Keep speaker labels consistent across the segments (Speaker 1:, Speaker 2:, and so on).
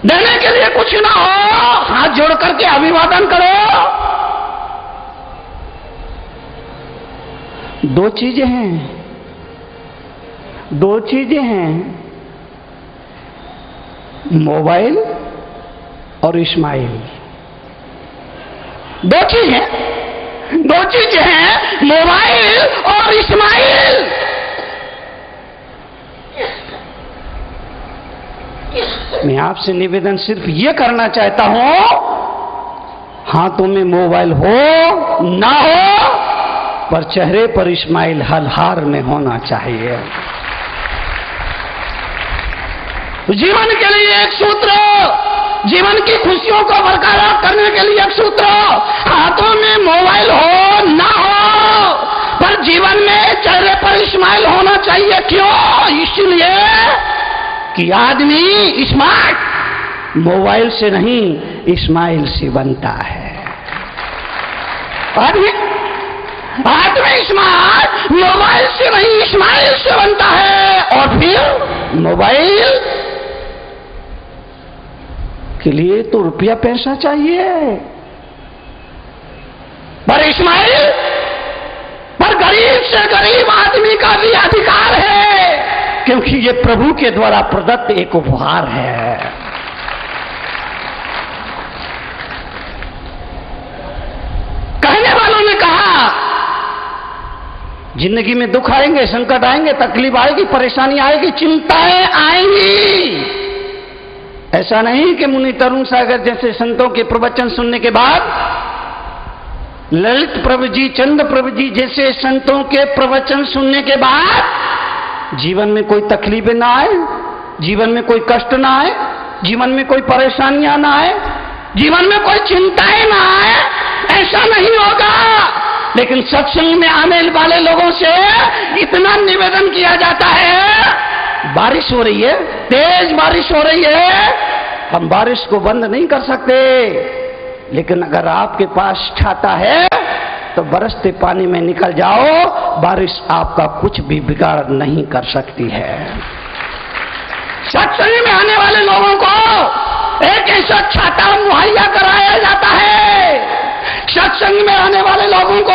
Speaker 1: देने के लिए कुछ ना हो, हाथ जोड़ करके अभिवादन करो। दो चीजें हैं, मोबाइल और इस्माइल। दो चीजें हैं, मोबाइल और इस्माइल। मैं आपसे निवेदन सिर्फ ये करना चाहता हूं, हाथों में मोबाइल हो ना हो, पर चेहरे पर इस्माइल हलहार में होना चाहिए। जीवन के लिए एक सूत्र, जीवन की खुशियों को बरकरार करने के लिए एक सूत्र, हाथों में मोबाइल हो ना हो, पर जीवन में चेहरे पर इस्माइल होना चाहिए। क्यों? इसलिए कि आदमी स्मार्ट मोबाइल से नहीं, इस्माइल से बनता है। आदमी स्मार्ट मोबाइल से नहीं, इस्माइल से बनता है। और फिर मोबाइल के लिए तो रुपया पैसा चाहिए, पर इस्माइल पर गरीब से गरीब आदमी का भी अधिकार है, क्योंकि ये प्रभु के द्वारा प्रदत्त एक उपहार है। कहने वालों ने कहा, जिंदगी में दुख आएंगे, संकट आएंगे, तकलीफ आएगी, परेशानी आएगी, चिंताएं आएंगी। ऐसा नहीं कि मुनि तरुण सागर जैसे संतों के प्रवचन सुनने के बाद, ललित प्रभु जी, चंद प्रभु जी जैसे संतों के प्रवचन सुनने के बाद जीवन में कोई तकलीफें ना आए, जीवन में कोई कष्ट ना आए, जीवन में कोई परेशानियां ना आए, जीवन में कोई चिंताएं ना आए, ऐसा नहीं होगा। लेकिन सत्संग में आने वाले लोगों से इतना निवेदन किया जाता है, बारिश हो रही है, तेज बारिश हो रही है, हम बारिश को बंद नहीं कर सकते, लेकिन अगर आपके पास छाता है तो बरसते पानी में निकल जाओ, बारिश आपका कुछ भी बिगाड़ नहीं कर सकती है। सत्संग में आने वाले लोगों को एक ऐसा छाता मुहैया कराया जाता है, सत्संग में आने वाले लोगों को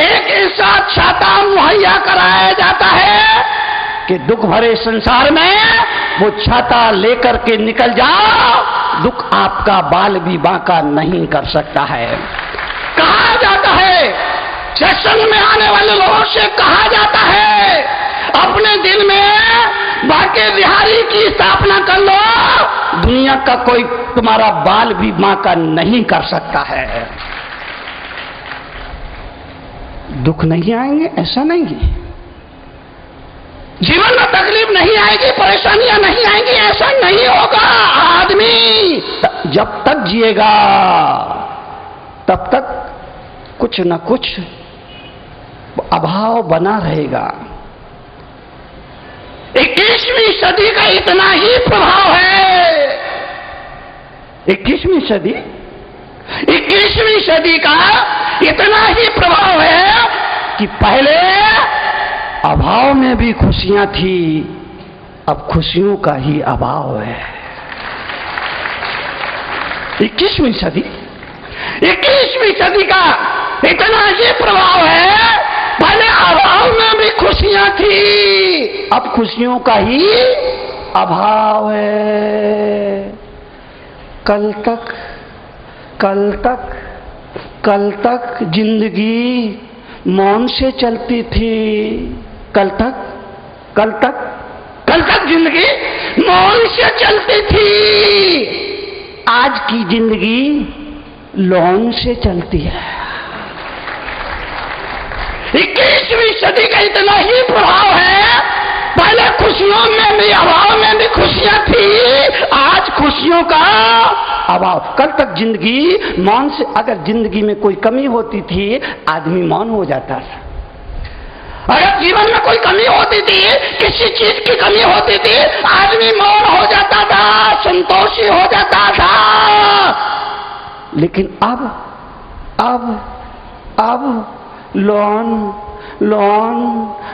Speaker 1: एक ऐसा छाता मुहैया कराया जाता है कि दुख भरे संसार में वो छाता लेकर के निकल जाओ, दुख आपका बाल भी बांका नहीं कर सकता है। कहा जाता है, सत्संग में आने वाले लोगों से कहा जाता है, अपने दिल में बाके बिहारी की स्थापना कर लो, दुनिया का कोई तुम्हारा बाल भी बांका नहीं कर सकता है। दुख नहीं आएंगे ऐसा नहीं, जीवन में तकलीफ नहीं आएगी, परेशानियां नहीं आएंगी ऐसा नहीं होगा। आदमी जब तक जिएगा तब तक कुछ न कुछ अभाव बना रहेगा। 21वीं सदी का इतना ही प्रभाव है, 21वीं सदी का इतना ही प्रभाव है कि पहले अभाव में भी खुशियां थी, अब खुशियों का ही अभाव है। 21वीं सदी का इतना ही प्रभाव है, पहले अभाव में भी खुशियां थी, अब खुशियों का ही अभाव है। कल तक जिंदगी मौन से चलती थी, कल तक जिंदगी मौन से चलती थी, आज की जिंदगी लौन से चलती है। 21वीं सदी का इतना ही प्रभाव है, पहले खुशियों में भी अभाव में भी खुशियां थी, आज खुशियों का अभाव। कल तक जिंदगी मौन से, अगर जिंदगी में कोई कमी होती थी आदमी मौन हो जाता था, अगर जीवन में कोई कमी होती थी, किसी चीज की कमी होती थी, आदमी मौन हो जाता था, संतोषी हो जाता था। लेकिन अब लोन लोन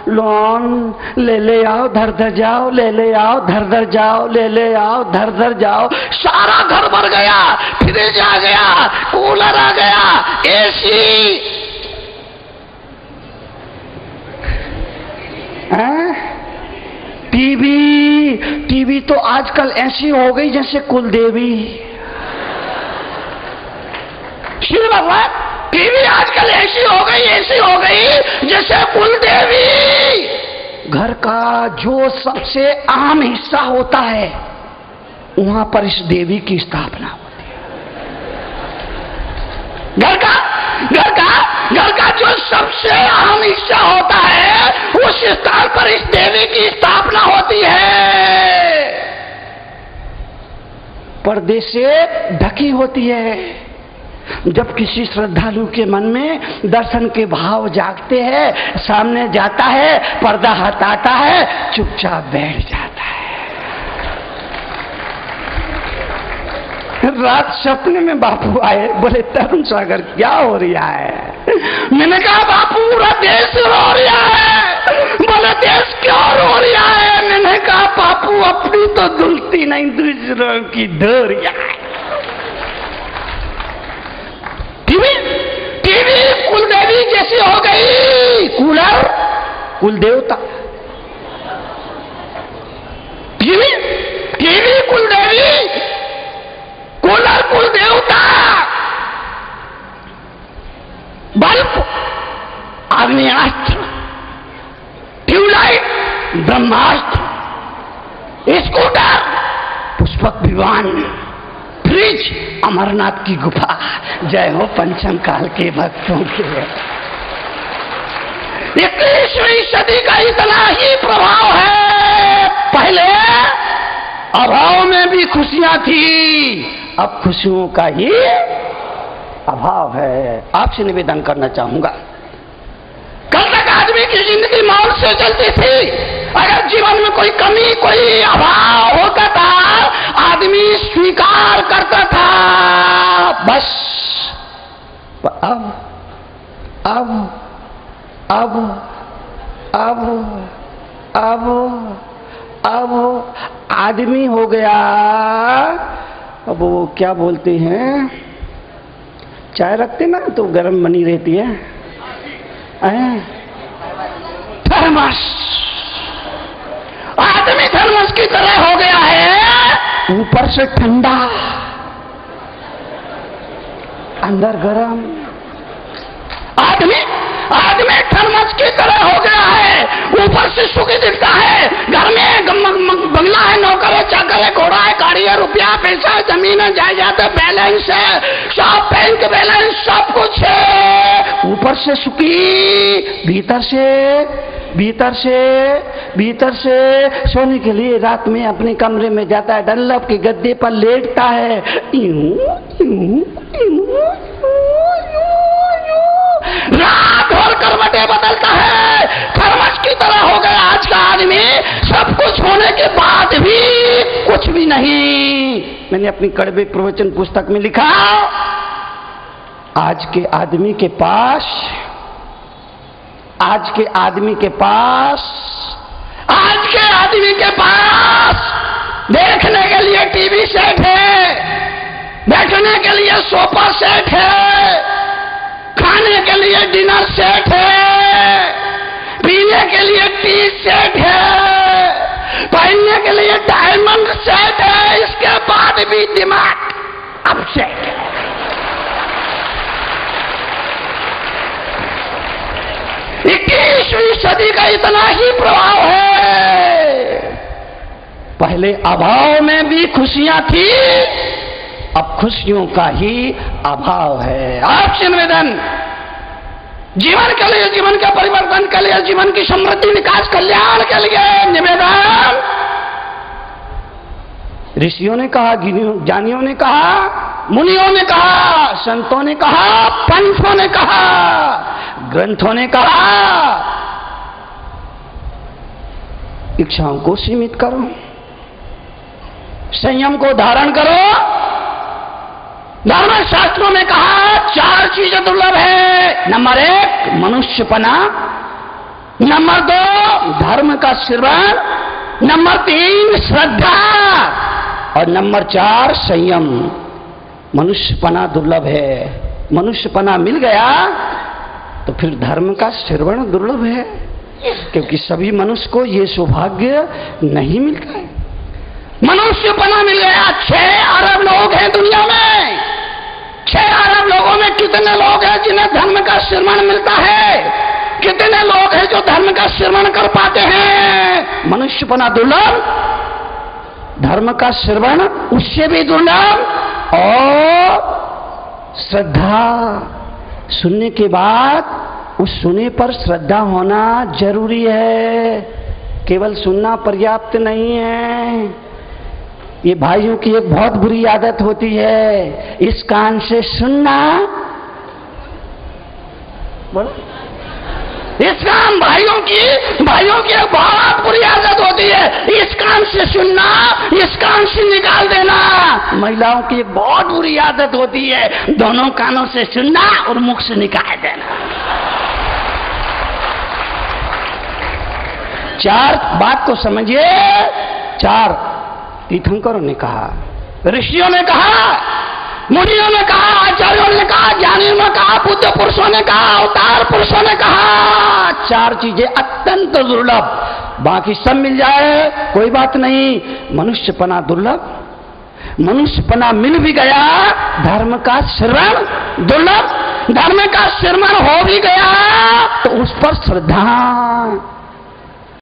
Speaker 1: लोन, ले ले आओ धर धर जाओ, ले ले आओ धर धर जाओ, ले ले आओ धर धर जाओ। सारा घर भर गया, फ्रिज आ गया, कूलर आ गया, एसी, टीवी। टीवी तो आजकल ऐसी हो गई जैसे कुलदेवी। श्री भगवान, टीवी आजकल ऐसी हो गई जैसे कुलदेवी। घर का जो सबसे आम हिस्सा होता है वहां पर इस देवी की स्थापना होती है। घर का जो सबसे आम हिस्सा होता है उस स्थान पर इस देवी की स्थापना होती है। पर्दे से ढकी होती है। जब किसी श्रद्धालु के मन में दर्शन के भाव जागते हैं, सामने जाता है, पर्दा हटाता है, चुपचाप बैठ जाता है। रात सपने में बापू आए, बोले तरुण सागर क्या हो रहा है? मैंने कहा बापू पूरा देश रो रहा है। बोले देश क्यों रो रहा है? मैंने कहा बापू अपनी तो दुलती नहीं, दूसरों की धो रहा है। टीवी कुलदेवी जैसी हो गई, कूलर कुलदेवता। टीवी कुलदेवी, कूलर कुलदेवता, बल्ब आग्नेयास्त्र, ट्यूबलाइट ब्रह्मास्त्र, स्कूटर पुष्पक विमान, फ्रिज अमरनाथ की गुफा। जय हो पंचम काल के भक्तों के। 21वीं सदी का इतना ही प्रभाव है। पहले अभाव में भी खुशियां थी, अब खुशियों का ही अभाव है। आपसे निवेदन करना चाहूंगा, कल तक आदमी की जिंदगी मौत से चलती थी। अगर जीवन में कोई कमी, कोई अभाव होता था, आदमी स्वीकार करता था। बस अब आदमी हो गया। अब वो क्या बोलते हैं, चाय रखते ना तो गर्म बनी रहती है, थर्मस। आदमी थर्मस की तरह हो गया है, ऊपर से ठंडा अंदर गरम। आदमी थर्मस की तरह हो गया है, ऊपर से सुखी दिखता है। घर में बंगला है, नौकर है, चाकर है, घोड़ा है, गाड़ी है, रुपया पैसा है, जमीन है, जायदाद है, बैलेंस है, सब बैंक बैलेंस, सब कुछ है। ऊपर से सुखी, भीतर से सोने के लिए रात में अपने कमरे में जाता है, डनलप के गद्दे पर लेटता है। रात भर करवटें बदलता है, थर्मस की तरह हो गया आज का आदमी। सब कुछ होने के बाद भी कुछ भी नहीं। मैंने अपनी कड़वे प्रवचन पुस्तक में लिखा, आज के आदमी के पास देखने के लिए टीवी सेट है, बैठने के लिए सोफा सेट है, खाने के लिए डिनर सेट है, पीने के लिए टी सेट है, पहनने के लिए डायमंड सेट है। इसके बाद भी दिमाग अपसेट है। इक्कीसवीं सदी का इतना ही प्रभाव है। पहले अभाव में भी खुशियां थी, अब खुशियों का ही अभाव है। आपसे निवेदन, जीवन के लिए, जीवन के परिवर्तन के लिए, जीवन की समृद्धि, विकास, कल्याण के लिए निवेदन। ऋषियों ने कहा, ज्ञानियों ने कहा, मुनियों ने कहा, संतों ने कहा, पंथों ने कहा, ग्रंथों ने कहा, इच्छाओं को सीमित करो, संयम को धारण करो। धर्म शास्त्रों में कहा 4 चीजें दुर्लभ है। नंबर 1 मनुष्यपना, नंबर 2 धर्म का श्रवण, नंबर 3 श्रद्धा और नंबर 4 संयम। मनुष्यपना दुर्लभ है। मनुष्यपना मिल गया तो फिर धर्म का श्रवण दुर्लभ है, क्योंकि सभी मनुष्य को ये सौभाग्य नहीं मिलता है। मनुष्यपना मिल गया। 6 अरब लोग हैं दुनिया में। 6 अरब लोगों में कितने लोग हैं जिन्हें धर्म का श्रवण मिलता है? कितने लोग हैं जो धर्म का श्रवण कर पाते हैं? मनुष्यपना दुर्लभ, धर्म का श्रवण उससे भी दुर्लभ, और श्रद्धा सुनने के बाद उस सुने पर श्रद्धा होना जरूरी है। केवल सुनना पर्याप्त नहीं है। ये भाइयों की एक बहुत बुरी आदत होती है, इस कान से सुनना, बोलो, इस कान भाइयों की एक बहुत बुरी आदत होती है, इस कान से सुनना, इस कान से निकाल देना। महिलाओं की एक बहुत बुरी आदत होती है, दोनों कानों से सुनना और मुख से निकाल देना। 4 बात को समझिए। 4 तीर्थंकरों ने कहा, ऋषियों ने कहा, मुनियों ने कहा, आचार्यों ने कहा, ज्ञानियों ने कहा, बुद्ध पुरुषों ने कहा, अवतार पुरुषों ने कहा, 4 चीजें अत्यंत दुर्लभ। बाकी सब मिल जाए कोई बात नहीं, मनुष्यपना दुर्लभ। मनुष्यपना मिल भी गया, धर्म का श्रवण दुर्लभ। धर्म का श्रवण हो भी गया तो उस पर श्रद्धा